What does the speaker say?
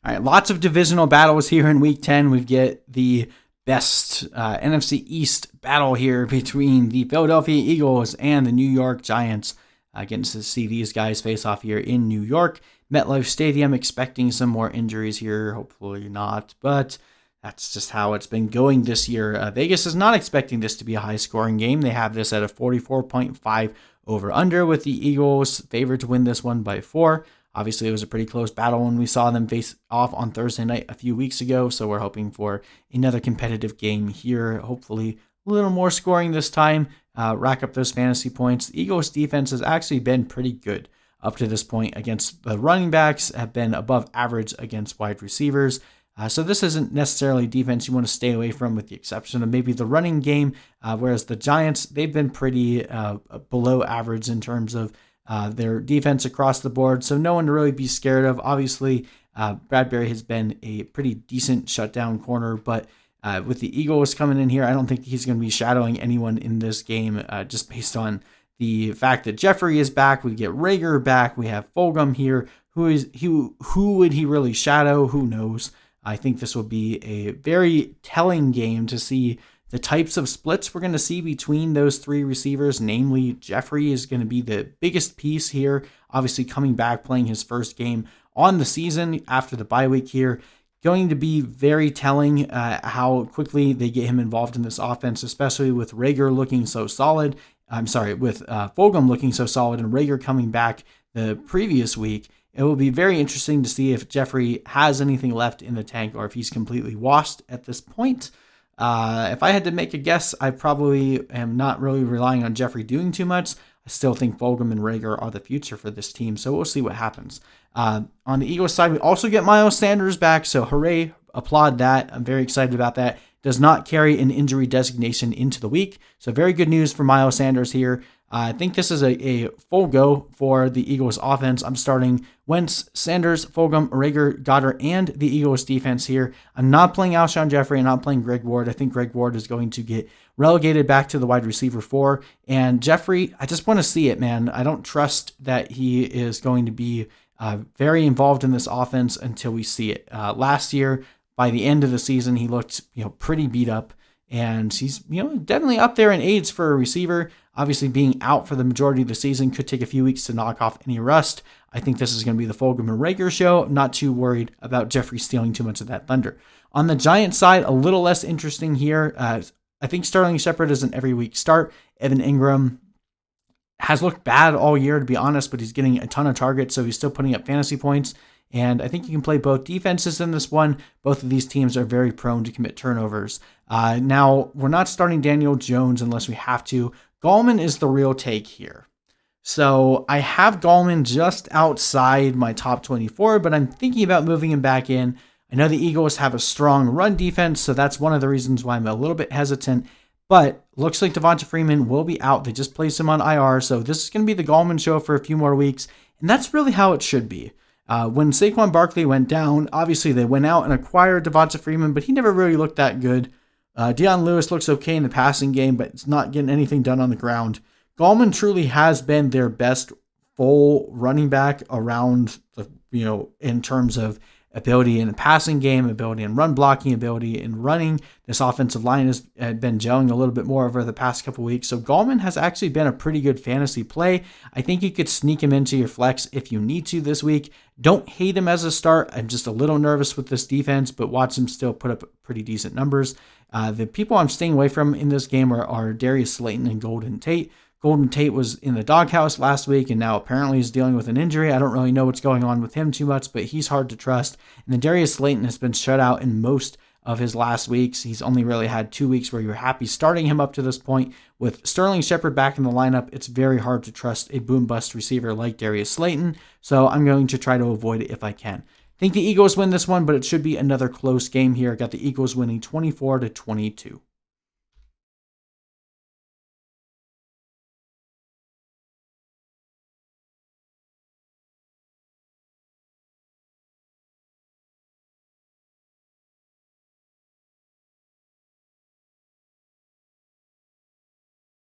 All right, lots of divisional battles here in Week 10. We get the best NFC East battle here between the Philadelphia Eagles and the New York Giants. Getting to see these guys face off here in New York. MetLife Stadium, expecting some more injuries here. Hopefully not, but that's just how it's been going this year. Vegas is not expecting this to be a high-scoring game. They have this at a 44.5 over-under, with the Eagles favored to win this one by 4. Obviously, it was a pretty close battle when we saw them face off on Thursday night a few weeks ago, so we're hoping for another competitive game here. Hopefully, a little more scoring this time, rack up those fantasy points. The Eagles' defense has actually been pretty good up to this point against the running backs, have been above average against wide receivers. So this isn't necessarily defense you want to stay away from, with the exception of maybe the running game, whereas the Giants, they've been pretty below average in terms of their defense across the board, so no one to really be scared of. Obviously, Bradbury has been a pretty decent shutdown corner, but with the Eagles coming in here, I don't think he's going to be shadowing anyone in this game, just based on the fact that Jeffery is back. We get Reagor back. We have Fulgham here. Who would he really shadow? Who knows? I think this will be a very telling game to see the types of splits we're going to see between those three receivers. Namely, Jeffery is going to be the biggest piece here, obviously coming back, playing his first game on the season after the bye week here. Going to be very telling how quickly they get him involved in this offense, especially with Reagor looking so solid. With Fulgham looking so solid and Reagor coming back the previous week. It will be very interesting to see if Jeffery has anything left in the tank or if he's completely washed at this point. If I had to make a guess, I probably am not really relying on Jeffery doing too much. I still think Fulgham and Reagor are the future for this team, so we'll see what happens. On the Eagles side, we also get Miles Sanders back, so hooray, applaud that. I'm very excited about that. Does not carry an injury designation into the week, so very good news for Miles Sanders here. I think this is a full go for the Eagles offense. I'm starting Wentz, Sanders, Fulgham, Reagor, Goedert, and the Eagles defense here. I'm not playing Alshon Jeffery. I'm not playing Greg Ward. I think Greg Ward is going to get relegated back to the wide receiver 4. And Jeffery, I just want to see it, man. I don't trust that he is going to be very involved in this offense until we see it. Last year, by the end of the season, he looked pretty beat up. And he's definitely up there in age for a receiver. Obviously, being out for the majority of the season could take a few weeks to knock off any rust. I think this is going to be the Fulgham and Reagor show. I'm not too worried about Jeffery stealing too much of that thunder. On the Giants side, a little less interesting here. I think Sterling Shepard is an every week start. Evan Engram has looked bad all year, to be honest, but he's getting a ton of targets, so he's still putting up fantasy points. And I think you can play both defenses in this one. Both of these teams are very prone to commit turnovers. Now, we're not starting Daniel Jones unless we have to. Gallman is the real take here. So I have Gallman just outside my top 24, but I'm thinking about moving him back in. I know the Eagles have a strong run defense, so that's one of the reasons why I'm a little bit hesitant. But looks like Devonta Freeman will be out. They just placed him on IR, so this is going to be the Gallman show for a few more weeks. And that's really how it should be. When Saquon Barkley went down, obviously they went out and acquired Devonta Freeman, but he never really looked that good. Deion Lewis looks okay in the passing game, but it's not getting anything done on the ground. Gallman truly has been their best full running back around in terms of ability in the passing game, ability in run blocking, ability in running. This offensive line has been gelling a little bit more over the past couple weeks. So Gallman has actually been a pretty good fantasy play. I think you could sneak him into your flex if you need to this week. Don't hate him as a start. I'm just a little nervous with this defense, but watch him still put up pretty decent numbers. The people I'm staying away from in this game are Darius Slayton and Golden Tate. Golden Tate was in the doghouse last week and now apparently is dealing with an injury. I don't really know what's going on with him too much, but he's hard to trust. And then Darius Slayton has been shut out in most of his last weeks. He's only really had 2 weeks where you're happy starting him up to this point. With Sterling Shepard back in the lineup, it's very hard to trust a boom-bust receiver like Darius Slayton, so I'm going to try to avoid it if I can. I think the Eagles win this one, but it should be another close game here. I got the Eagles winning 24-22.